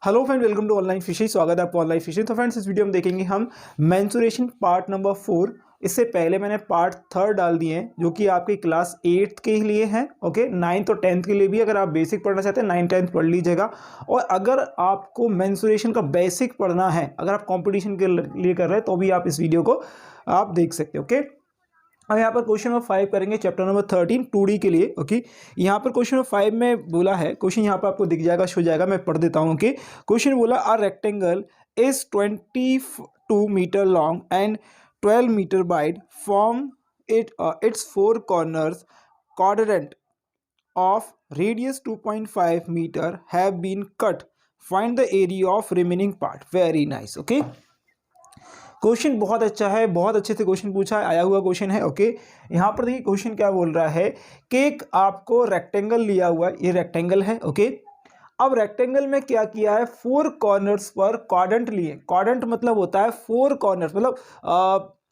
Hello friend, welcome to online fishing. स्वागत है आपको ऑनलाइन फिशिंग। तो फ्रेंड्स, इस वीडियो में देखेंगे हम मेंसुरेशन पार्ट नंबर 4। इससे पहले मैंने पार्ट 3 डाल दिए हैं जो कि आपकी क्लास 8 के लिए हैं। ओके, 9th और 10th के लिए भी अगर आप बेसिक पढ़ना चाहते हैं 9th 10th पढ़ लीजिएगा। और अगर आपको मेंसुरेशन का बेसिक पढ़ना है, अगर आप कॉम्पिटिशन के लिए कर रहे हैं, तो भी आप इस वीडियो को आप देख सकते हैं। ओके, अब यहाँ पर क्वेश्चन नंबर 5 करेंगे, चैप्टर नंबर 13 2D के लिए। ओके, यहाँ पर क्वेश्चन नंबर 5 में बोला है, क्वेश्चन यहाँ पर आपको दिख जाएगा, शो जाएगा, मैं पढ़ देता हूँ। ओके, क्वेश्चन बोला a rectangle is 22 metre long and 12 metre wide from its 4 corners quadrant of radius 2.5 meter have been cut. Find the area of remaining part. Very nice. Okay, question बहुत अच्छा है, बहुत अच्छे से क्वेश्चन पूछा है, आया हुआ क्वेश्चन है। ओके, यहाँ पर देखिए क्वेश्चन क्या बोल रहा है कि एक आपको रेक्टेंगल लिया हुआ है, ये रेक्टेंगल है। ओके, अब रेक्टेंगल में क्या किया है, 4 कॉर्नर्स पर क्वाड्रेंट लिए। क्वाड्रेंट मतलब होता है 4 कॉर्नर्स,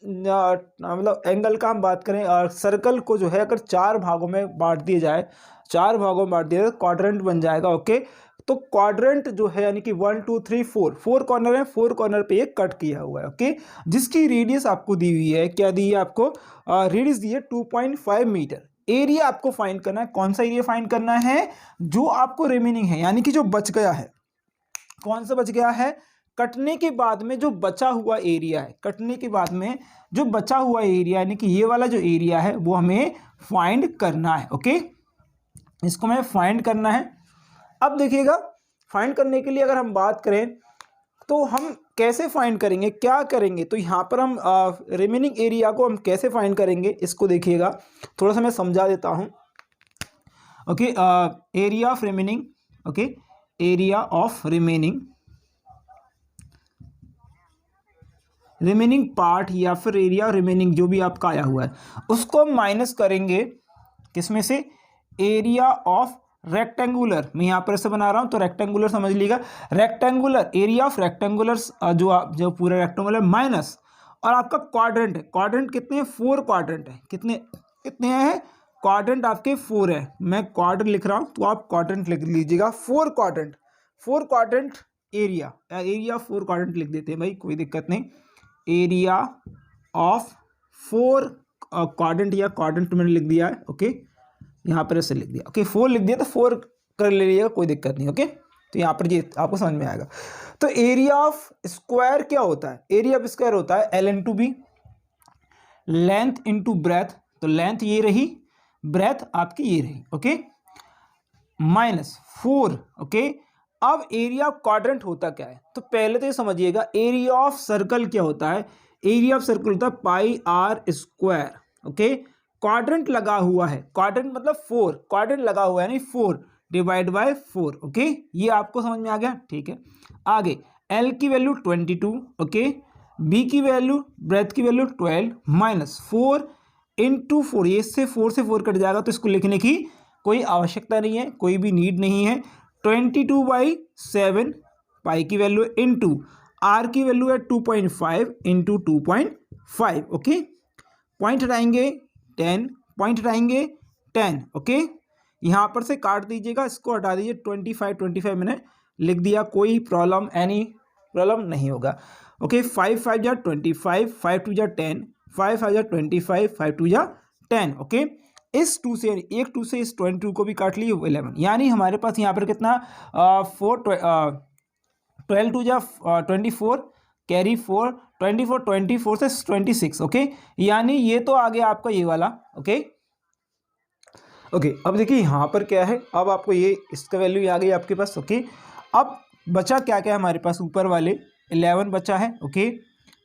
मतलब एंगल का हम बात करें, और सर्कल को जो है अगर 4 भागों में बांट दिया जाए, 4 भागों में बांट दिया जाए तो क्वाड्रेंट बन जाएगा। ओके, तो क्वाड्रेंट जो है यानी कि 1 2 3 4 कॉर्नर है, 4 कॉर्नर पे ये कट किया हुआ है। ओके, जिसकी रेडियस आपको दी हुई है, क्या दी है आपको, रेडियस दी है 2.5 मीटर। एरिया आपको फाइंड करना है। कौन सा एरिया फाइंड करना है, जो आपको रिमेनिंग है, यानी कि जो बच गया है। कौन सा बच गया है, कटने के बाद में जो बचा हुआ एरिया है, कटने के बाद में जो बचा हुआ एरिया यानी कि ये वाला जो एरिया है वो हमें फाइंड करना है। ओके, इसको हमें फाइंड करना है। अब देखिएगा, फाइंड करने के लिए अगर हम बात करें तो हम कैसे फाइंड करेंगे, क्या करेंगे, तो यहाँ पर हम रिमेनिंग एरिया को हम कैसे फाइंड करेंगे, इसको देखिएगा, थोड़ा सा मैं समझा देता हूँ। Okay, area of remaining. Okay, area of remaining part या फिर एरिया रिमेनिंग जो भी आपका आया हुआ है उसको हम माइनस करेंगे किसमें से, एरिया ऑफ रेक्टेंगुलर। मैं यहाँ पर ऐसे बना रहा हूँ तो रेक्टेंगुलर समझ लीजिएगा, रेक्टेंगुलर एरिया ऑफ रेक्टेंगुलर जो पूरा रेक्टेंगुलर माइनस, और आपका क्वाड्रेंट है। क्वाड्रेंट कितने हैं, 4 क्वाड्रेंट है। कितने कितने हैं, क्वाड्रेंट आपके 4 है। मैं क्वाड्रेंट लिख रहा हूँ तो आप क्वाड्रेंट लिख लीजिएगा। 4 quadrant, 4 quadrant area, area 4 quadrant लिख देते हैं भाई, कोई दिक्कत नहीं। एरिया ऑफ 4 क्वाड्रेंट, या क्वाड्रेंट मैंने लिख दिया है। ओके, यहाँ पर ऐसे लिख दिया। ओके, 4 लिख दिया तो 4 कर ले लीजिएगा, कोई दिक्कत नहीं। ओके, तो यहाँ पर ये आपको समझ में आएगा। तो एरिया ऑफ स्क्वायर क्या होता है, एरिया ऑफ स्क्वायर होता है L into B, length into breadth. तो लेंथ ये रही, ब्रेथ आपकी ये रही। Okay, minus 4। ओके, अब एरिया ऑफ क्वाड्रेंट होता क्या है, तो पहले तो ये समझिएगा, एरिया ऑफ सर्कल क्या होता है, एरिया ऑफ सर्कल होता है पाई आर स्क्वायर। ओके, क्वाड्रेंट लगा हुआ है, क्वाड्रेंट मतलब 4, क्वाड्रेंट लगा हुआ है यानी 4 डिवाइड बाय 4। ओके, ये आपको समझ में आ गया, ठीक है। आगे एल की वैल्यू 22। ओके, बी की वैल्यू, ब्रेथ की वैल्यू 12 माइनस 4 इंटू 4, ये से 4 से 4 कट जाएगा तो इसको लिखने की कोई आवश्यकता नहीं है, कोई भी नीड नहीं है। 22/7 पाई की वैल्यू इंटू आर की वैल्यू है 2.5 इंटू 2.5। ओके, पॉइंट हटाएंगे 10, पॉइंट हटाएंगे 10। ओके, यहाँ पर से काट दीजिएगा, इसको हटा दीजिए। 25 मैंने लिख दिया, कोई प्रॉब्लम, एनी प्रॉब्लम नहीं होगा। ओके, 5 5 जा 25, 5 2 जा 10, 5 5 जा 25, 5 2 जा 10। ओके, इस 2 से, एक 2 से इस 22 को भी काट लिए 11, यानी हमारे पास यहाँ पर कितना 12 2 जा 24, कैरी 4, 24 से 26। ओके, यानी ये तो आ गया आपका ये वाला। ओके, अब देखिए यहाँ पर क्या है, अब आपको ये इसका वैल्यू आ गई आपके पास। ओके, अब बचा क्या क्या हमारे पास, ऊपर वाले 11 बचा है। ओके,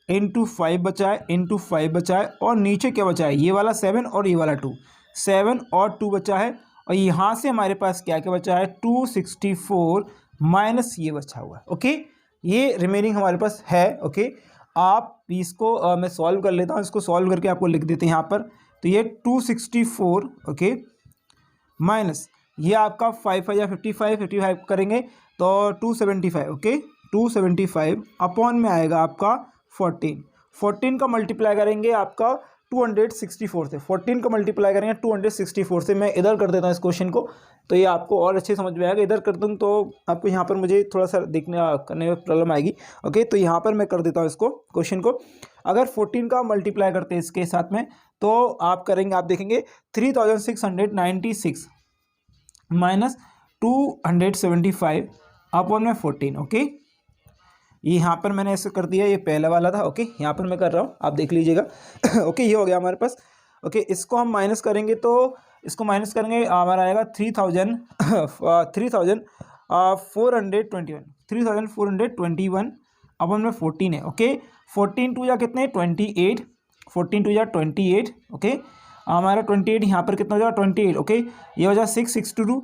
इंटू 5 बचा है, इंटू 5 बचा है, और नीचे क्या बचा है, ये वाला 7 और ये वाला 2, 7 और 2 बचा है। और यहाँ से हमारे पास क्या क्या बचा है, 264 माइनस ये बचा हुआ है। ओके, ये रिमेनिंग हमारे पास है। ओके, आप इसको मैं सॉल्व कर लेता हूँ, इसको सॉल्व करके आपको लिख देते हैं यहाँ पर। तो ये 264 ओके माइनस ये आपका 5 5 या 55 करेंगे तो 275। ओके, 275 अपॉन में आएगा आपका 14 का मल्टीप्लाई करेंगे आपका 264 से, 14 का मल्टीप्लाई करेंगे 264 से। मैं इधर कर देता हूँ इस क्वेश्चन को, तो ये आपको और अच्छे समझ में आएगा। इधर कर दूँ तो आपको यहाँ पर मुझे थोड़ा सा देखने करने में प्रॉब्लम आएगी। ओके, तो यहाँ पर मैं कर देता हूँ इसको क्वेश्चन को। अगर 14 का मल्टीप्लाई करते हैं इसके साथ में, तो आप करेंगे, आप देखेंगे 3696 माइनस 275 अपॉन में 14। ओके, ये यहाँ पर मैंने ऐसे कर दिया, ये पहला वाला था। ओके, यहाँ पर मैं कर रहा हूँ, आप देख लीजिएगा। ओके, ये हो गया हमारे पास। ओके, इसको हम माइनस करेंगे, तो इसको माइनस करेंगे हमारा आएगा 3421 अपन में 14 है। ओके, 14 टू या कितने 28, 14 टू या 28। ओके, हमारा 28 यहाँ पर कितना हो जाएगा 28। ओके, ये हो जाए 6, 6 टू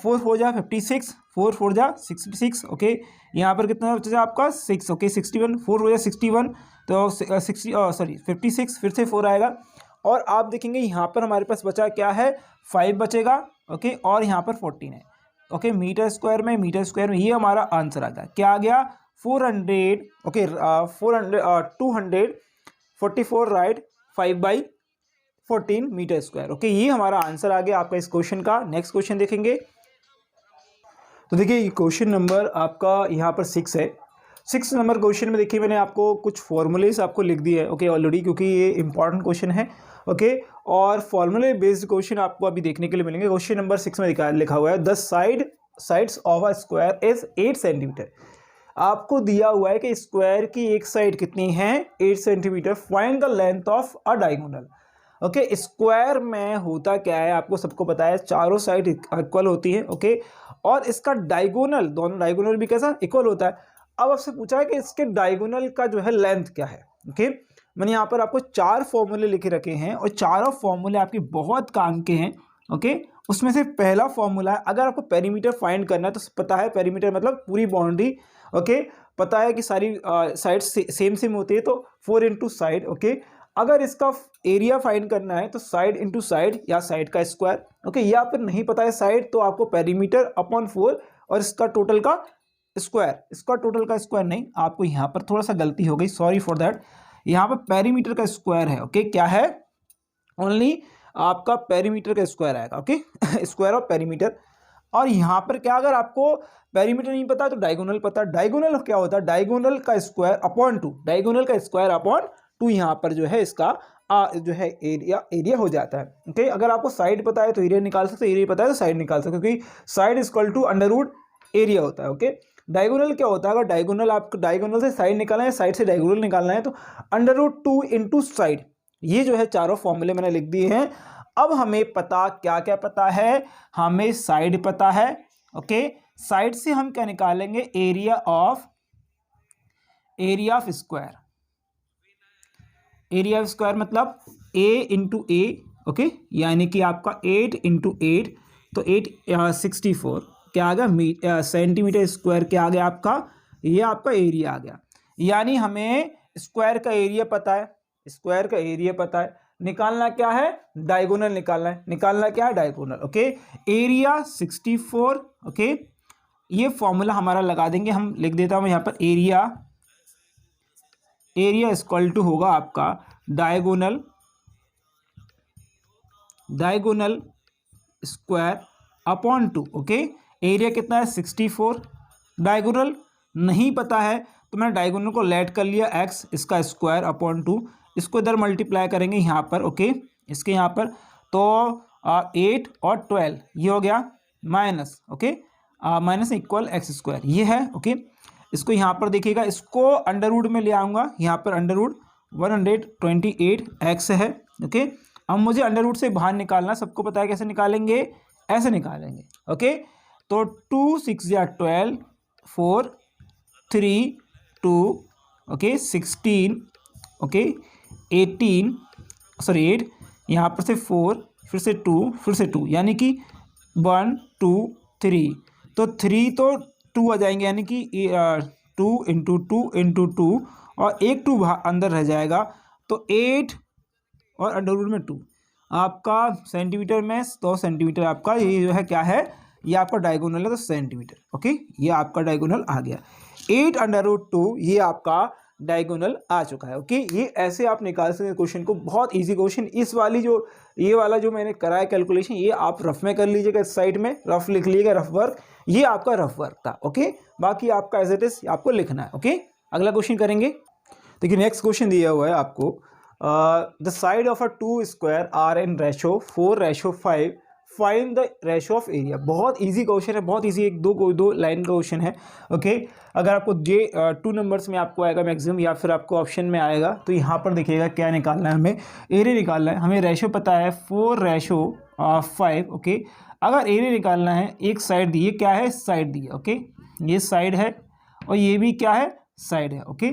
4 हो जाए 56, 4 4 जा 66। ओके, यहाँ पर कितना हो जाए आपका 6। ओके, 61, 4 हो जाए 61, तो 56, फिर से 4 आएगा। और आप देखेंगे यहाँ पर हमारे पास बचा क्या है, 5 बचेगा। ओके, और यहाँ पर 14 है। ओके, मीटर स्क्वायर में ये हमारा आंसर आ गया। क्या आ गया 400। Okay, 244 right 5/14 metre square. Okay, ये हमारा आंसर आ गया आपका इस क्वेश्चन का। नेक्स्ट क्वेश्चन देखेंगे, तो देखिए क्वेश्चन नंबर आपका यहाँ पर 6 है। 6 नंबर क्वेश्चन में देखिए मैंने आपको कुछ फॉर्मूलेस आपको लिख दिए है। ओके, ऑलरेडी, क्योंकि ये इंपॉर्टेंट क्वेश्चन है। ओके, और फॉर्मूले बेस्ड क्वेश्चन आपको अभी देखने के लिए मिलेंगे। क्वेश्चन नंबर 6 में लिखा हुआ है the sides of a square is 8 centimetre. आपको दिया हुआ है कि स्क्वायर की एक साइड कितनी है 8 centimetre. Find the length of a diagonal. Okay, square में होता क्या है आपको सबको पता है, चारों साइड इक्वल होती है। ओके, और इसका डायगोनल, दोनों डायगोनल भी कैसा इक्वल होता है। अब आपसे पूछा है कि इसके डायगोनल का जो है लेंथ क्या है। ओके, मैंने यहाँ पर आपको 4 फॉर्मूले लिखे रखे हैं, और चारों फॉर्मूले आपके बहुत काम के हैं। ओके, उसमें से पहला फॉर्मूला है, अगर आपको पेरीमीटर फाइंड करना है तो पता है पेरीमीटर मतलब पूरी बाउंड्री। ओके, पता है कि सारी साइड सेम होती है, तो 4 इंटू साइड। ओके, अगर इसका एरिया फाइंड करना है तो साइड इंटू साइड या साइड का स्क्वायर। ओके, या फिर नहीं पता है साइड, तो आपको पेरीमीटर अपॉन 4 और इसका टोटल का स्क्वायर। इसका टोटल का स्क्वायर नहीं, आपको यहाँ पर थोड़ा सा गलती हो गई, सॉरी फॉर दैट। यहाँ पर पेरीमीटर का स्क्वायर है। ओके, क्या है, ओनली आपका पेरीमीटर का स्क्वायर आएगा। Okay, square of perimeter. और यहाँ पर क्या, अगर आपको पेरीमीटर नहीं पता तो डायगोनल पता। डायगोनल क्या होता है, डायगोनल का स्क्वायर अपॉन 2, डायगोनल का स्क्वायर अपॉन 2 यहाँ पर जो है इसका जो है एरिया हो जाता है। ओके, अगर आपको साइड पता है तो एरिया निकाल सकते हो, एरिया पता है तो साइड निकाल सकते हो, क्योंकि side equal to under area होता है। ओके, डायगोनल क्या होता है, अगर डायगोनल आपको डायगोनल से साइड निकालना है, साइड से डायगोनल निकालना है, तो अंडर√2 इंटू साइड। ये जो है चारों फॉर्मूले मैंने लिख दिए हैं। अब हमें पता क्या क्या पता है, हमें साइड पता है। ओके, साइड से हम क्या निकालेंगे, area of square. Area of square मतलब a इंटू ए। ओके, यानी कि आपका 8 इंटू 8, तो 8 64 क्या आ गया सेंटीमीटर स्क्वायर। क्या आ गया आपका, ये आपका एरिया आ गया। यानी हमें स्क्वायर का एरिया पता है, स्क्वायर का एरिया पता है, निकालना क्या है, डायगोनल निकालना है। निकालना क्या है, डायगोनल। Okay, area 64। ओके, ये फॉर्मूला हमारा लगा देंगे हम, लिख देता हूं यहाँ पर एरिया इक्वल टू होगा आपका diagonal square upon 2। Okay, area कितना है 64, डायगोनल नहीं पता है तो मैंने डायगोनल को लेट कर लिया x, इसका स्क्वायर अपॉन 2, इसको इधर मल्टीप्लाई करेंगे यहाँ पर। ओके, इसके यहाँ पर तो 8 और 12 ये हो गया minus. Okay, minus equal x square ये है। ओके, इसको यहाँ पर देखिएगा, इसको अंडर रूट में ले आऊँगा, यहाँ पर अंडर रूट 128x है। ओके, अब मुझे अंडर रूट से बाहर निकालना, सबको पता है कैसे निकालेंगे, ऐसे निकालेंगे। ओके, तो 2 6 या 12 4 3 2 ओके 16 ओके 18 सॉरी 8, यहाँ पर से 4 फिर से 2 फिर से 2, यानी कि 1 2 3, तो 3 तो 2 आ जाएंगे, यानी कि 2 इंटू 2 इंटू 2 और एक 2 अंदर रह जाएगा, तो 8 और अंडर रूट में 2 आपका सेंटीमीटर में 100 सेंटीमीटर आपका ये जो है क्या है, ये आपका डायगोनल है तो सेंटीमीटर। ओके, ये आपका डायगोनल आ गया। 8 अंडर रूट 2 ये आपका डायगोनल आ चुका है। ओके, ये ऐसे आप निकाल सकते हैं क्वेश्चन को, बहुत इजी क्वेश्चन। इस वाली जो ये वाला जो मैंने कराया कैलकुलेशन, ये आप रफ में कर लीजिएगा, साइड में रफ लिख लीजिएगा, रफ वर्क, ये आपका रफ वर्क था। ओके, बाकी आपका एज इट इज आपको लिखना है। ओके, अगला क्वेश्चन करेंगे। देखिए नेक्स्ट क्वेश्चन दिया हुआ है आपको, the side of a two square are in ratio 4:5, find the ratio of area. बहुत इजी क्वेश्चन है, बहुत इजी, एक दो लाइन का क्वेश्चन है। ओके, अगर आपको जे 2 नंबर्स में आपको आएगा मैक्सिमम, या फिर आपको ऑप्शन में आएगा, तो यहाँ पर देखिएगा क्या निकालना है, हमें एरिया निकालना है। हमें रेशो पता है 4:5। ओके, अगर एरिया निकालना है, एक साइड दी, ये क्या है, साइड दी है। ओके, ये साइड है और ये भी क्या है, साइड है। ओके,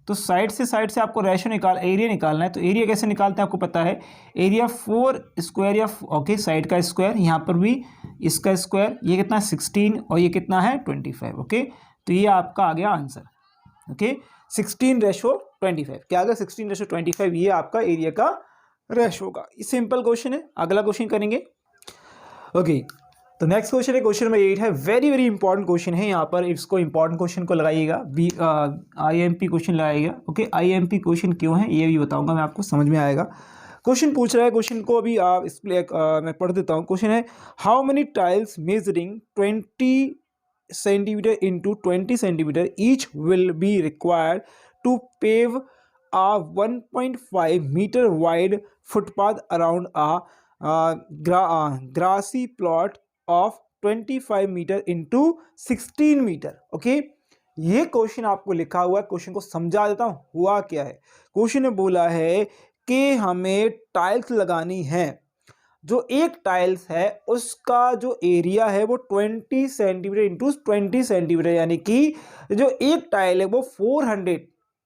तो साइड से आपको रेशो एरिया निकालना है। तो एरिया कैसे निकालते हैं आपको पता है, एरिया 4 स्क्वायर या ओके साइड का स्क्वायर, यहाँ पर भी इसका स्क्वायर, ये कितना 16 और ये कितना है 25। ओके, तो ये आपका आ गया आंसर। ओके, 16:25 क्या आ गया, 16:25, ये आपका एरिया का रेशो का। ये सिंपल क्वेश्चन है। अगला क्वेश्चन करेंगे। ओके, तो नेक्स्ट क्वेश्चन है, क्वेश्चन नंबर 8 है, वेरी वेरी इंपॉर्टेंट क्वेश्चन है। यहाँ पर इसको इंपॉर्टेंट क्वेश्चन को लगाइएगा, IMP क्वेश्चन लगाइएगा। ओके, IMP क्वेश्चन क्यों है ये भी बताऊंगा मैं आपको, समझ में आएगा। क्वेश्चन पूछ रहा है, क्वेश्चन को अभी मैं पढ़ देता हूँ। क्वेश्चन है, how many tiles measuring 20 centimetre into 20 centimetre each will be required to pave a 1.5 metre wide footpath around grassy plot of 25 metre into 16 metre. Okay, ये क्वेश्चन आपको लिखा हुआ है, क्वेश्चन को समझा देता हूं हुआ क्या है। क्वेश्चन ने बोला है कि हमें टाइल्स लगानी है, जो एक टाइल्स है उसका जो एरिया है वो 20 सेंटीमीटर इंटू 20 सेंटीमीटर, यानी कि जो एक टाइल है वो 400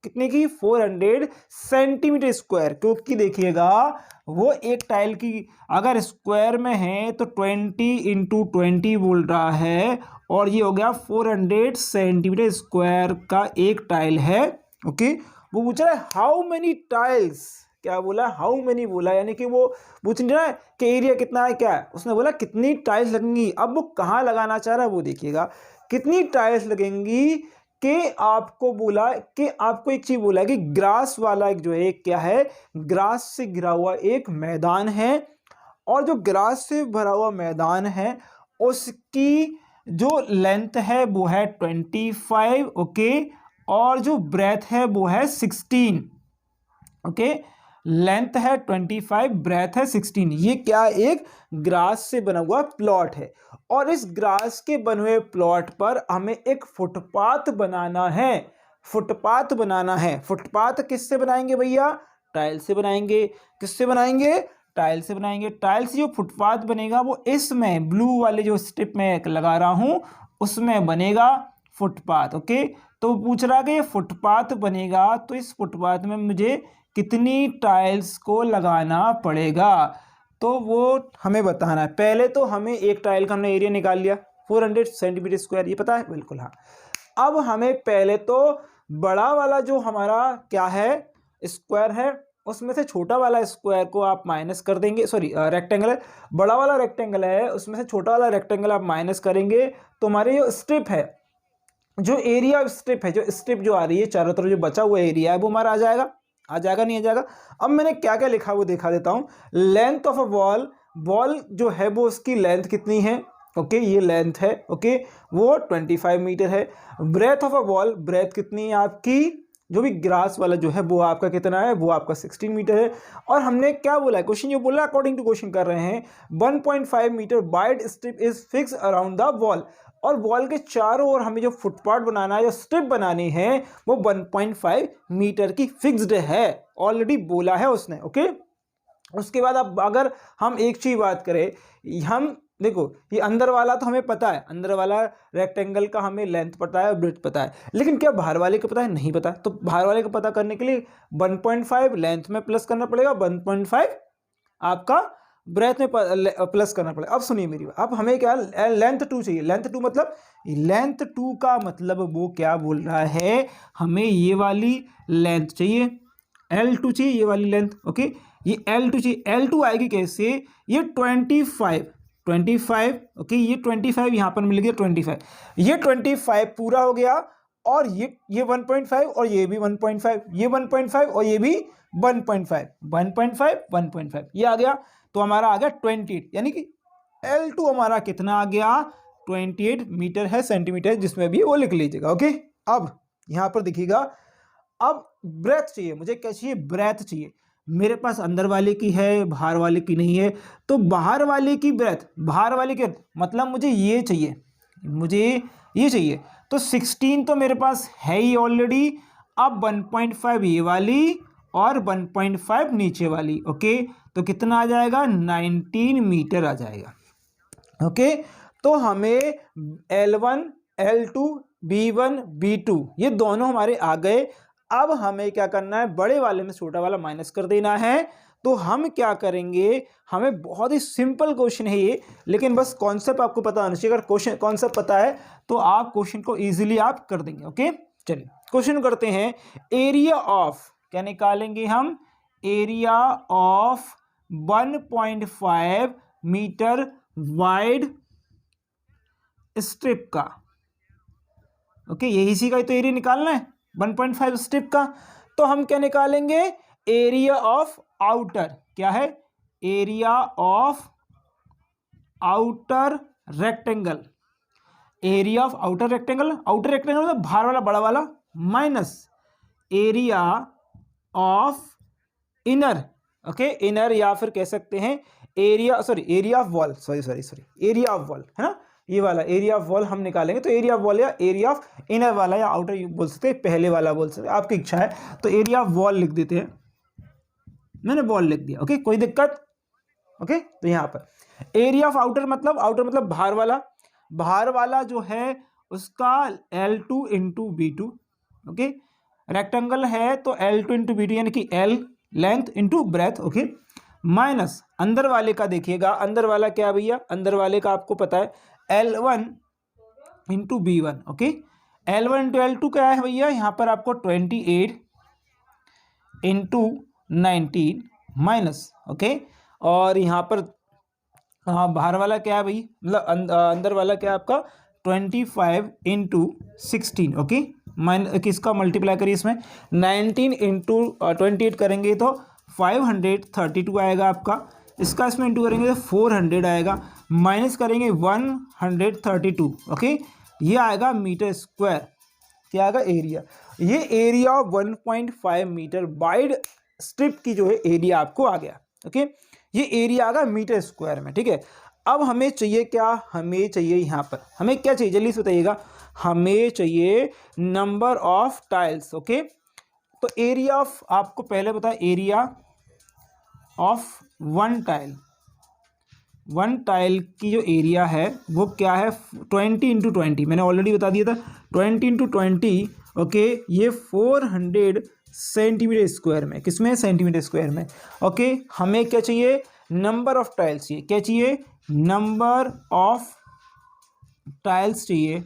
कितने की 400 सेंटीमीटर स्क्वायर, क्योंकि देखिएगा वो एक टाइल की अगर स्क्वायर में है तो 20 इंटू 20 बोल रहा है, और ये हो गया 400 सेंटीमीटर स्क्वायर का एक टाइल है। ओके, वो पूछ रहा है हाउ मेनी टाइल्स, क्या बोला, हाउ मेनी बोला, यानी कि वो पूछ रहा है कि एरिया कितना है, क्या है, उसने बोला कितनी टाइल्स लगेंगी। अब वो कहाँ लगाना चाह रहा है वो देखिएगा, कितनी टाइल्स लगेंगी, कि आपको बोला कि आपको एक चीज बोला कि ग्रास वाला एक जो है क्या है, ग्रास से घिरा हुआ एक मैदान है, और जो ग्रास से भरा हुआ मैदान है उसकी जो लेंथ है वो है 25। ओके, और जो ब्रेथ है वो है 16। ओके, लेंथ है 25, ब्रेथ है 16। ये क्या, एक ग्रास से बना हुआ प्लॉट है, और इस ग्रास के बने हुए प्लॉट पर हमें एक फुटपाथ बनाना है। फुटपाथ बनाना है, फुटपाथ किससे बनाएंगे भैया, टाइल से बनाएंगे। किससे बनाएंगे, टाइल से बनाएंगे। टाइल से जो फुटपाथ बनेगा वो इसमें ब्लू वाले जो स्ट्रिप में लगा रहा हूं उसमें बनेगा फुटपाथ। ओके, तो पूछ रहा है कि ये फुटपाथ बनेगा तो इस फुटपाथ में मुझे कितनी टाइल्स को लगाना पड़ेगा, तो वो हमें बताना है। पहले तो हमें एक टाइल का हमने एरिया निकाल लिया 400 सेंटीमीटर स्क्वायर, ये पता है बिल्कुल, हाँ। अब हमें पहले तो बड़ा वाला जो हमारा क्या है स्क्वायर है, उसमें से छोटा वाला स्क्वायर को आप माइनस कर देंगे, सॉरी रेक्टेंगल है, बड़ा वाला रेक्टेंगल है उसमें से छोटा वाला रेक्टेंगल आप माइनस करेंगे, तो हमारे जो स्ट्रिप है, जो एरिया स्ट्रिप है, जो स्ट्रिप जो आ रही है चारों तरफ जो बचा हुआ एरिया है वो हमारा आ जाएगा नहीं आ जाएगा। अब मैंने क्या क्या लिखा वो दिखा देता हूं। Length of a wall, wall जो है वो उसकी लेंथ कितनी है, ओके ये लेंथ है, ओके वो 25 मीटर है। Breadth of a wall, breadth कितनी है आपकी, जो भी ग्रास वाला जो है वो आपका कितना है, वो आपका 16 मीटर है। और हमने क्या बोला है, क्वेश्चन जो बोला अकॉर्डिंग टू क्वेश्चन कर रहे हैं, 1.5 metre wide strip is fix around the wall, और वॉल के चारों ओर हमें जो फुटपाथ बनाना है, जो स्ट्रिप बनानी है वो 1.5 मीटर की फिक्स्ड है, ऑलरेडी बोला है उसने। ओके, उसके बाद अब अगर हम एक चीज बात करें, हम देखो ये अंदर वाला तो हमें पता है, अंदर वाला रेक्टेंगल का हमें लेंथ पता है, ब्रेड्थ पता है, लेकिन क्या बाहर वाले को पता है, नहीं पता। तो बाहर वाले को पता करने के लिए 1.5 लेंथ में प्लस करना पड़ेगा, 1.5 आपका ब्रेथ में प्लस करना पड़ेगा। अब सुनिए मेरी बात, अब हमें क्या लेंथ 2 चाहिए। लेंथ 2 मतलब, लेंथ 2 का मतलब वो क्या बोल रहा है, हमें ये वाली लेंथ चाहिए, L2 चाहिए, ये वाली लेंथ। ओके, ये L2 चाहिए। L2 आएगी कैसे, ये 25 ओके, ये 25 यहाँ पर मिल गया 25, ये 25 पूरा हो गया, और ये 1.5 और ये भी 1.5, ये 1.5 और ये भी 1.5, 1.5 1.5, ये आ गया। तो हमारा आ गया 28, यानी कि L2 हमारा कितना आ गया 28 मीटर है, सेंटीमीटर जिसमें भी वो लिख लीजिएगा। ओके, अब यहाँ पर देखिएगा, अब ब्रेथ चाहिए मुझे, क्या चाहिए, ब्रेथ चाहिए। मेरे पास अंदर वाले की है, बाहर वाले की नहीं है, तो बाहर वाले की ब्रेथ, बाहर वाले की मतलब मुझे ये चाहिए, मुझे ये चाहिए। तो 16 तो मेरे पास है ही ऑलरेडी, अब 1.5 ये वाली और 1.5 नीचे वाली। ओके, तो कितना आ जाएगा 19 मीटर आ जाएगा। ओके, तो हमें L1 L2 B1 B2 ये दोनों हमारे आ गए। अब हमें क्या करना है, बड़े वाले में छोटा वाला माइनस कर देना है। तो हम क्या करेंगे, हमें बहुत ही सिंपल क्वेश्चन है ये, लेकिन बस कॉन्सेप्ट आपको पता होना चाहिए। अगर क्वेश्चन कॉन्सेप्ट पता है तो आप क्वेश्चन को इजीली आप कर देंगे। ओके, चलिए क्वेश्चन करते हैं। एरिया ऑफ, क्या निकालेंगे हम, area of 1.5 metre wide strip का। ओके, यही इसी का तो एरिया निकालना है 1.5 स्ट्रिप का। तो हम क्या निकालेंगे, एरिया ऑफ आउटर, क्या है, area of outer rectangle, area of outer rectangle, outer rectangle मतलब बाहर वाला बड़ा वाला, minus area of inner. Okay, inner, या फिर कह सकते हैं area, sorry area of wall, sorry area of wall है ना, ये वाला एरिया ऑफ वॉल हम निकालेंगे। तो एरिया ऑफ वॉल या एरिया ऑफ इनर वाला या आउटर बोल सकते हैं, पहले वाला बोल सकते हैं, आपकी इच्छा है। तो एरिया ऑफ वॉल लिख देते हैं, मैंने वॉल लिख दिया। ओके, कोई दिक्कत। ओके, तो यहाँ पर एरिया ऑफ आउटर मतलब बाहर वाला, बाहर वाला जो है उसका L2 into B2। Okay, rectangle है तो L2 इंटू B2 यानी कि L length into breath. Okay, minus अंदर वाले का, देखिएगा अंदर वाला क्या भैया, अंदर वाले का आपको पता है L1 into B1। Okay, L1 into L2 क्या है भैया, यहाँ पर आपको 28 इंटू 19 माइनस। ओके, और यहाँ पर बाहर वाला क्या है भाई, मतलब अंदर वाला क्या है आपका 25 इंटू 16। ओके, किसका मल्टीप्लाई करिए इसमें, 19 इंटू 28 करेंगे तो 532 आएगा आपका, इसका इसमें इंटू करेंगे तो 400 आएगा, माइनस करेंगे 132। ओके, ये आएगा मीटर स्क्वायर, क्या आएगा एरिया। ये एरिया 1.5 मीटर वाइड स्ट्रिप की जो है एरिया आपको आ गया। ओके, ये एरिया आ गया मीटर स्क्वायर में। ठीक है, अब हमें चाहिए क्या, हमें चाहिए यहाँ पर, हमें क्या चाहिए जल्दी से बताइएगा, हमें चाहिए नंबर ऑफ टाइल्स। ओके, तो एरिया ऑफ, आपको पहले बताया एरिया ऑफ वन टाइल की जो एरिया है वो क्या है 20 इंटू 20, मैंने ऑलरेडी बता दिया था 20 इंटू 20। ओके, ये 400 सेंटीमीटर स्क्वायर में, किसमें, सेंटीमीटर स्क्वायर में। ओके, हमें क्या चाहिए, नंबर ऑफ टाइल्स चाहिए, क्या चाहिए, नंबर ऑफ टाइल्स चाहिए।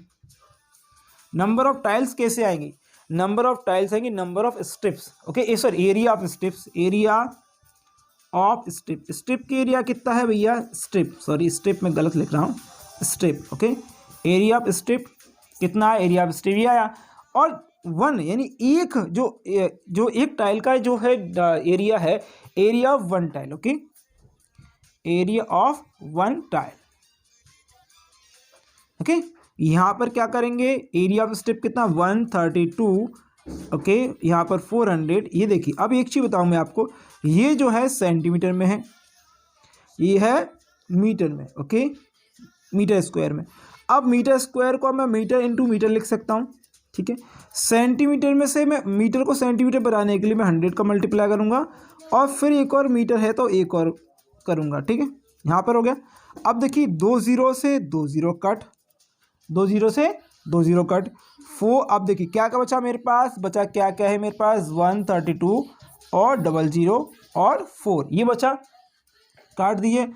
नंबर ऑफ टाइल्स कैसे आएंगी, नंबर ऑफ टाइल्स आएंगी number of strips. Okay, sorry area of strips, area of strip, strip की एरिया कितना है भैया, स्ट्रिप, सॉरी स्ट्रिप में गलत लिख रहा हूँ, strip. Okay, area of strip कितना है, एरिया ऑफ स्ट्रिप ये आया, और वन यानी एक, जो एक टाइल का जो है एरिया है, area of one tile. Okay, area of one tile. Okay, यहाँ पर क्या करेंगे, एरिया ऑफ स्ट्रिप कितना 132। ओके, यहाँ पर 400। ये देखिए, अब एक चीज़ बताऊँ मैं आपको, ये जो है सेंटीमीटर में है, ये है मीटर में। ओके, मीटर स्क्वायर में। अब मीटर स्क्वायर को मैं मीटर इंटू मीटर लिख सकता हूँ। ठीक है, सेंटीमीटर में से मैं मीटर को सेंटीमीटर बनाने के लिए मैं 100 का मल्टीप्लाई करूँगा, और फिर एक और मीटर है तो एक और करूँगा। ठीक है, यहाँ पर हो गया। अब देखिए 2 0 से 2 0 कट, 2 0 से 2 0 कट, 4। अब देखिए क्या क्या बचा मेरे पास, बचा क्या क्या है मेरे पास 132 और 00 और 4, ये बचा, काट दिए।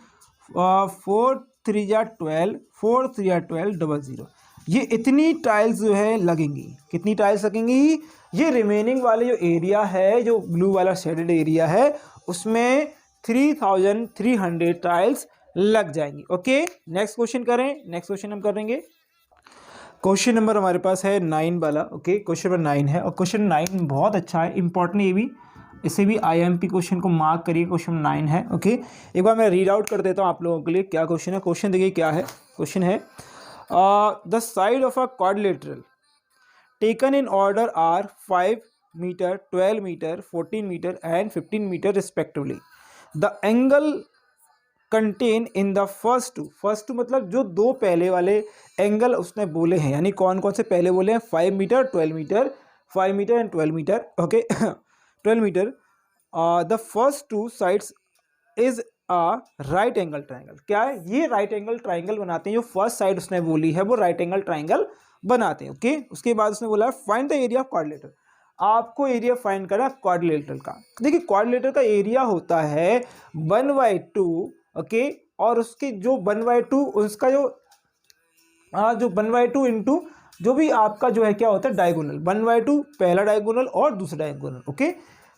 4 3 जा 12, 4 3 जा 12, 00। ये इतनी टाइल्स जो है लगेंगी, कितनी टाइल्स लगेंगी, ये रिमेनिंग वाले जो एरिया है, जो ब्लू वाला शेडेड एरिया है, उसमें 3300 टाइल्स लग जाएंगी। ओके, नेक्स्ट क्वेश्चन करें, नेक्स्ट क्वेश्चन हम करेंगे। क्वेश्चन नंबर हमारे पास है 9 वाला। ओके, क्वेश्चन नंबर 9 है और क्वेश्चन 9 बहुत अच्छा है, इंपॉर्टेंट ये भी, इसे भी आईएमपी क्वेश्चन को मार्क करिए। क्वेश्चन 9 है। ओके, एक बार मैं रीड आउट कर देता हूँ आप लोगों के लिए क्या क्वेश्चन है। क्वेश्चन देखिए क्या है। क्वेश्चन है the side of a quadrilateral taken in order are 5 metre, 12 metre, 14 metre and 15 metre respectively. The angle contain in the first two मतलब जो दो पहले वाले एंगल उसने बोले हैं, यानी कौन कौन से पहले बोले हैं, 5 metre, 12 metre, 5 metre and 12 metre. Okay 12 metre. The first two sides is a right angle triangle. क्या है ये? राइट एंगल ट्राइंगल बनाते हैं। जो फर्स्ट साइड उसने बोली है वो राइट एंगल ट्राइंगल बनाते हैं। ओके, उसके बाद उसने बोला find the area of quadrilateral. आपको एरिया फाइंड करना क्वाड्रिलेटरल का। देखिए क्वाड्रिलेटरल का एरिया होता है 1/2। ओके, और उसके जो 1/2 उसका जो 1/2 इंटू जो भी आपका जो है क्या होता है डायगोनल, 1/2 पहला डायगोनल और दूसरा डायगोनल। ओके,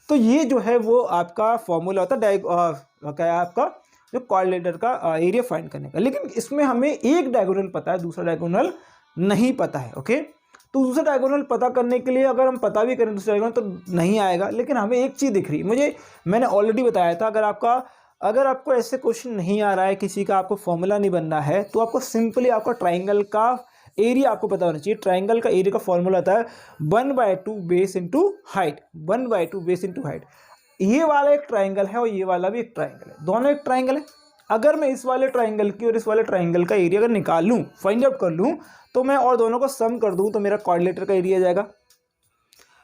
तो ये जो है वो आपका फॉर्मूला होता है क्या है आपका जो क्वाड्रिलेटरल का एरिया फाइंड करने का। लेकिन इसमें हमें एक डायगोनल पता है, दूसरा डायगोनल नहीं पता है। ओके, तो दूसरा डायगोनल पता करने के लिए अगर हम पता भी करें दूसरा डायगोनल तो नहीं आएगा, लेकिन हमें एक चीज़ दिख रही है। मैंने ऑलरेडी बताया था, अगर आपको ऐसे क्वेश्चन नहीं आ रहा है, किसी का आपको फॉर्मूला नहीं बनना है, तो आपको सिंपली आपका ट्राइंगल का एरिया आपको पता होना चाहिए। ट्राइंगल का एरिया का फॉर्मूला आता है 1/2 base into height, 1/2 base into height. ये वाला एक ट्राइंगल है और ये वाला भी एक ट्राइंगल है, दोनों एक ट्राइंगल है। अगर मैं इस वाले ट्राइंगल की और इस वाले ट्राइंगल का एरिया अगर निकाल लूँ, फाइंड आउट कर लूँ, तो मैं और दोनों को सम कर दूँ तो मेरा क्वाड्रिलेटरल का एरिया आ जाएगा।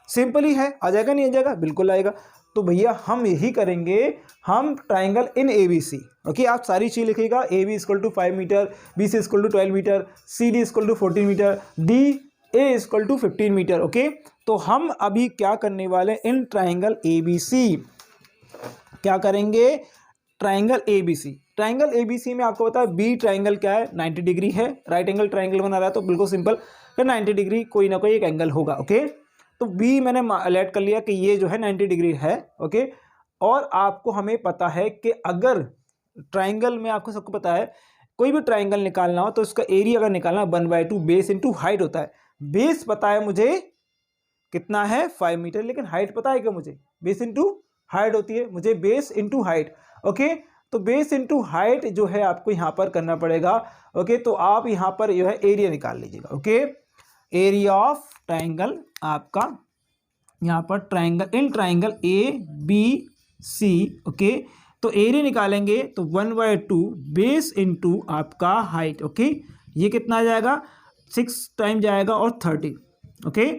सिंपल ही है, आ जाएगा नहीं आ जाएगा? बिल्कुल आएगा। तो भैया हम यही करेंगे, हम ट्राइंगल इन ABC। ओके, आप सारी चीज़ लिखिएगा। AB equal to 5 metre, BC equal to 12 metre, CD equal to 14 metre, DA equal to 15 metre. Okay, तो हम अभी क्या करने वाले हैं, इन ट्राइंगल ABC क्या करेंगे, ट्राइंगल ABC। ट्राइंगल ABC में आपको पता है बी ट्राइंगल क्या है, 90 डिग्री है। राइट एंगल ट्राइंगल बना रहा है तो बिल्कुल सिंपल, फिर 90 डिग्री कोई ना कोई एक एंगल होगा। ओके, तो बी मैंने अलर्ट कर लिया कि ये जो है 90 डिग्री है। ओके, और आपको हमें पता है कि अगर ट्राइंगल में आपको सबको पता है कोई भी ट्राइंगल निकालना हो तो उसका एरिया अगर निकालना 1/2 बेस इंटू हाइट होता है। बेस पता है मुझे कितना है 5 मीटर, लेकिन हाइट पता है क्या मुझे, बेस इंटू हाइट होती है मुझे, बेस इंटू हाइट। ओके, तो बेस इंटू हाइट जो है आपको यहाँ पर करना पड़ेगा। ओके, तो आप यहाँ पर जो है एरिया निकाल लीजिएगा। ओके, एरिया ऑफ ट्राइंगल आपका यहाँ पर triangle in triangle ABC। Okay, तो एरिया निकालेंगे तो 1/2 बेस इंटू आपका हाइट। ओके, ये कितना आ जाएगा, 6 टाइम जाएगा और 30। Okay,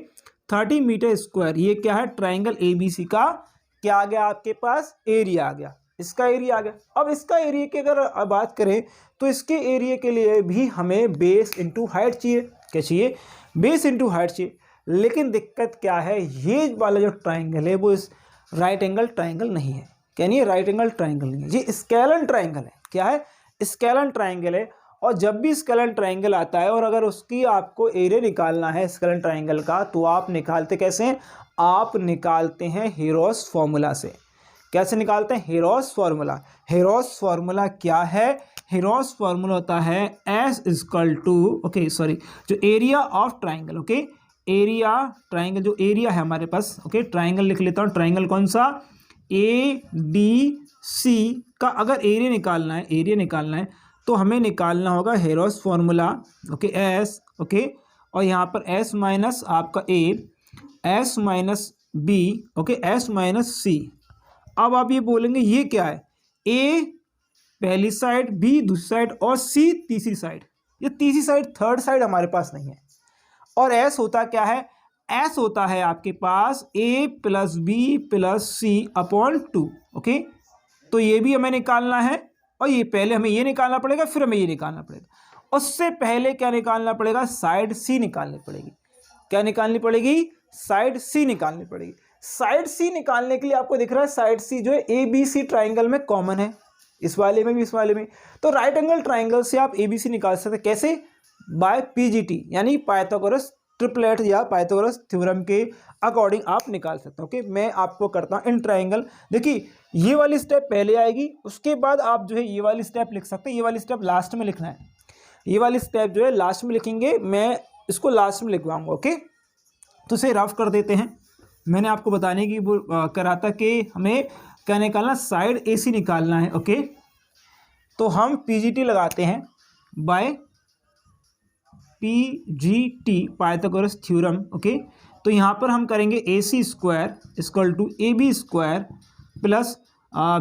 30 metre square. ये क्या है, ट्राइंगल ABC का क्या आ गया आपके पास, एरिया आ गया, इसका एरिया आ गया। अब इसका एरिया की अगर बात करें तो इसके एरिया के लिए भी हमें बेस इंटू हाइट चाहिए। क्या चाहिए, बेस इंटू हाइट चाहिए। लेकिन दिक्कत क्या है, ये वाला जो ट्राइंगल है वो इस राइट एंगल ट्राइंगल नहीं है। क्या नहीं है, राइट एंगल ट्राइंगल नहीं है, ये स्केलन ट्राइंगल है। क्या है, स्केलन ट्राइंगल है। और जब भी स्केलन ट्राइंगल आता है और अगर उसकी आपको एरिया निकालना है स्केलन ट्राइंगल का, तो आप निकालते कैसे हैं, आप निकालते हैं हेरोस फॉर्मूला से। कैसे निकालते हैं, हेरोस फॉर्मूला। हेरोस फॉर्मूला क्या है, हेरोस फॉर्मूला होता है S equal to, okay sorry, जो area of triangle. Okay, area triangle जो एरिया है हमारे पास। ओके, ट्राइंगल लिख लेता हूँ, ट्राइंगल कौन सा, ABC का अगर एरिया निकालना है, एरिया निकालना है तो हमें निकालना होगा हेरोस फॉर्मूला। Okay, S। ओके, और यहाँ पर S माइनस आपका A, S minus B, okay, S minus C। अब आप ये बोलेंगे ये क्या है, A पहली साइड, B दूसरी साइड और C तीसरी साइड। ये तीसरी साइड, थर्ड साइड हमारे पास नहीं है। और S होता क्या है, S होता है आपके पास A plus B plus C upon 2। Okay, तो ये भी हमें निकालना है और ये पहले हमें ये निकालना पड़ेगा, फिर हमें ये निकालना पड़ेगा। उससे पहले क्या निकालना पड़ेगा, साइड C निकालनी पड़ेगी। क्या निकालनी पड़ेगी, साइड C निकालनी पड़ेगी। साइड C निकालने के लिए आपको दिख रहा है साइड C जो है ABC ट्राइंगल में कॉमन है, इस वाले में भी इस वाले में। तो राइट एंगल ट्राइंगल से आप ABC निकाल सकते हैं। कैसे, बाय PGT यानी पाइथागोरस ट्रिपलेट या पाइथागोरस थ्योरम के अकॉर्डिंग आप निकाल सकते हैं। ओके, मैं आपको करता हूँ इन ट्राइंगल। देखिए ये वाली स्टेप पहले आएगी, उसके बाद आप जो है ये वाली स्टेप लिख सकते हैं। ये वाली स्टेप लास्ट में लिखना है, ये वाली स्टेप जो है लास्ट में लिखेंगे। मैं इसको लास्ट में लिखवाऊंगा। ओके, तो इसे रफ कर देते हैं। मैंने आपको बताने की करा था कि हमें क्या निकालना, साइड AC निकालना है। ओके, तो हम PGT लगाते हैं by PGT, Pythagoras theorem. Okay, तो यहाँ पर हम करेंगे AC square equal to AB square plus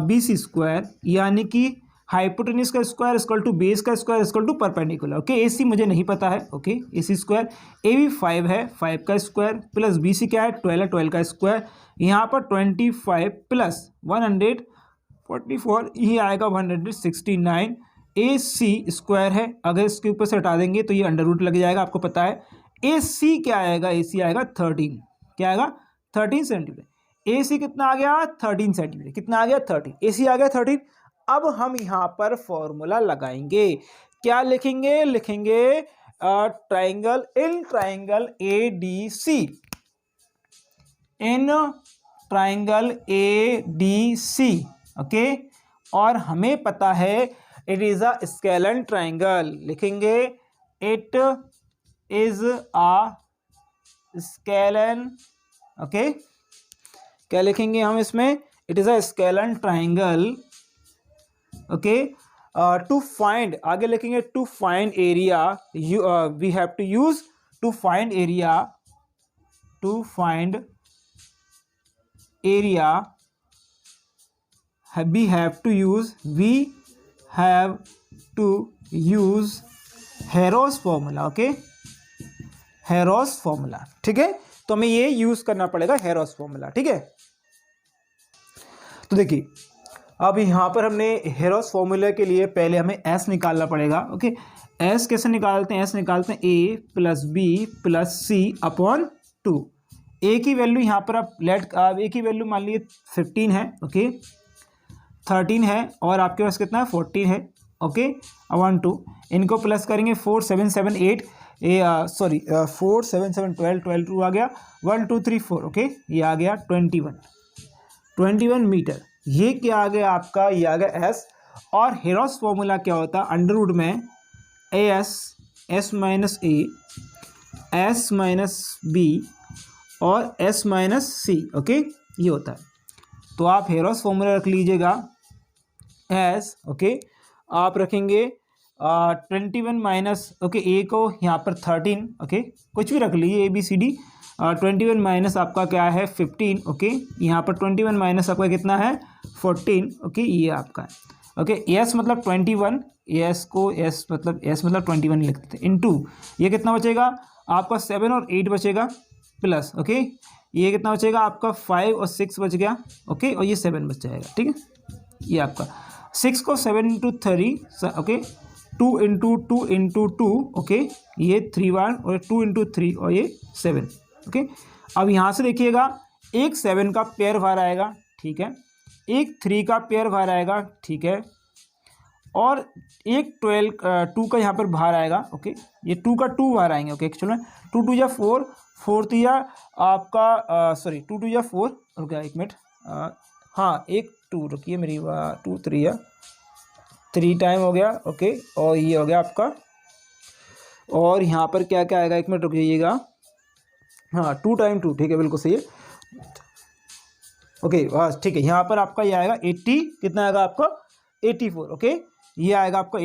BC square, यानी कि हाइपोटेन्यूज का स्क्वायर इक्वल टू बेस का square equal to perpendicular. Okay, AC मुझे नहीं पता है। ओके, AC स्क्वायर, AB 5 है, 5 का स्क्वायर प्लस BC क्या है, 12 है, 12 का स्क्वायर, यहाँ पर 25 प्लस 144, ये आएगा 169। AC स्क्वायर है, अगर इसके ऊपर से हटा देंगे तो ये अंडर रूट लग जाएगा, आपको पता है। AC क्या आएगा, AC आएगा 13, क्या आएगा 13 सेंटीमीटर। AC कितना आ गया 13 सेंटीमीटर, कितना आ गया 13, AC आ गया 13। अब हम यहाँ पर फॉर्मूला लगाएंगे, क्या लिखेंगे, लिखेंगे triangle, in triangle ADC, in triangle ADC। Okay, और हमें पता है it is a scalene triangle, लिखेंगे it is a scalene. Okay, क्या लिखेंगे हम इसमें, it is a scalene triangle. Okay, to find, आगे लिखेंगे to find area, we have to use to find area, to find area we have to use Heron's formula. Okay, Heron's formula, ठीक है, तो हमें ये यूज करना पड़ेगा हेरोस formula. ठीक है, तो देखिए अब यहाँ पर हमने हेरोस फॉर्मूला के लिए पहले हमें S निकालना पड़ेगा। ओके, S कैसे निकालते हैं, S निकालते हैं A plus B plus C upon 2। A की वैल्यू यहाँ पर आप A की वैल्यू मान लीजिए 15 है। ओके, 13 है और आपके पास कितना है 14 है। ओके, 1 2 इनको प्लस करेंगे 4 7 7 8 सॉरी 4 7 7 12 12 2 आ गया 1 2 3 4। ओके, ये आ गया 21 मीटर, ये क्या आ गया आपका, ये आ गया S। और हेरोस फॉर्मूला क्या होता है, अंडर रूट में S minus A, S minus B और S माइनस C। ओके, ये होता है। तो आप हेरोस फॉर्मूला रख लीजिएगा एस। ओके, आप रखेंगे 21 माइनस, ओके, ए को यहाँ पर 13, ओके, कुछ भी रख लीजिए ABCD। 21 माइनस आपका क्या है 15। ओके, यहाँ पर 21 माइनस आपका कितना है 14। ओके, ये आपका है। ओके, एस मतलब 21, एस को एस मतलब 21 लिख देते हैं, इनटू ये कितना बचेगा आपका 7 और 8 बचेगा प्लस। ओके, ये कितना बचेगा आपका 5 और 6 बच गया। ओके, और ये 7 बच जाएगा। ठीक है, ये आपका 6 को 7 into 3, okay, 2 into 2 into 2, okay, ये 3 1 और 2 इंटू 3 और ये 7। ओके, अब यहाँ से देखिएगा एक 7 का पेयर बाहर आएगा, ठीक है, एक 3 का पेयर बाहर आएगा, ठीक है, और एक 2 का यहाँ पर बाहर आएगा। ओके, ये 2 का 2 बाहर आएंगे। ओके, एक्चुअल में 2 2 या 4, 4 तो या आपका सॉरी 2 2 या 4, रुकिए एक मिनट, हाँ एक 2 रुकिए मेरी 2 3 या 3 टाइम हो गया। ओके, और ये हो गया आपका, और यहाँ पर क्या क्या आएगा, एक मिनट रुक जाइएगा, हाँ 2 टाइम 2, ठीक है, बिल्कुल सही है। ओके, बस ठीक है, यहाँ पर आपका ये आएगा 80, कितना आएगा आपका 84। ओके, ये आएगा आपका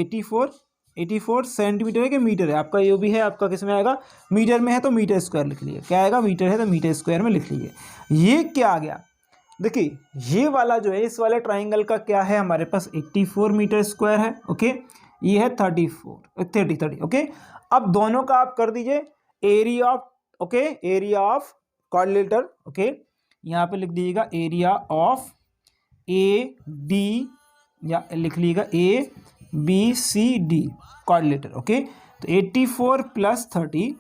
84 सेंटीमीटर है कि मीटर है, आपका ये भी है, आपका किस में आएगा, मीटर में है तो मीटर स्क्वायर लिख लीजिए, क्या आएगा, मीटर है तो मीटर स्क्वायर में लिख लीजिए। ये क्या आ गया, देखिए ये वाला जो है, इस वाले ट्राइंगल का क्या है, हमारे पास 84 मीटर स्क्वायर है। ओके, ये है 30। ओके, अब दोनों का आप कर दीजिए area of, okay, area of quadrilateral. Okay, यहाँ पे लिख दीजिएगा एरिया ऑफ AD, या लिख लीजिएगा ABCD क्वाड्रिलेटर। ओके, तो 84 plus 30,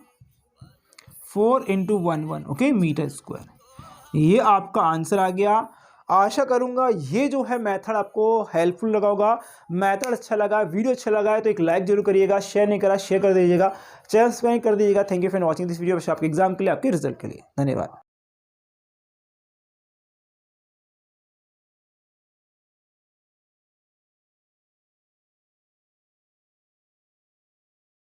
4 into 1 1, okay, metre square, ये आपका आंसर आ गया। आशा करूंगा ये जो है मेथड आपको हेल्पफुल लगा होगा। मेथड अच्छा लगा, वीडियो अच्छा लगा है तो एक लाइक जरूर करिएगा, शेयर नहीं करा शेयर कर दीजिएगा, चैनल सब्सक्राइब कर दीजिएगा। Thank you for watching this video, आपके एग्जाम के लिए, आपके रिजल्ट के लिए। धन्यवाद।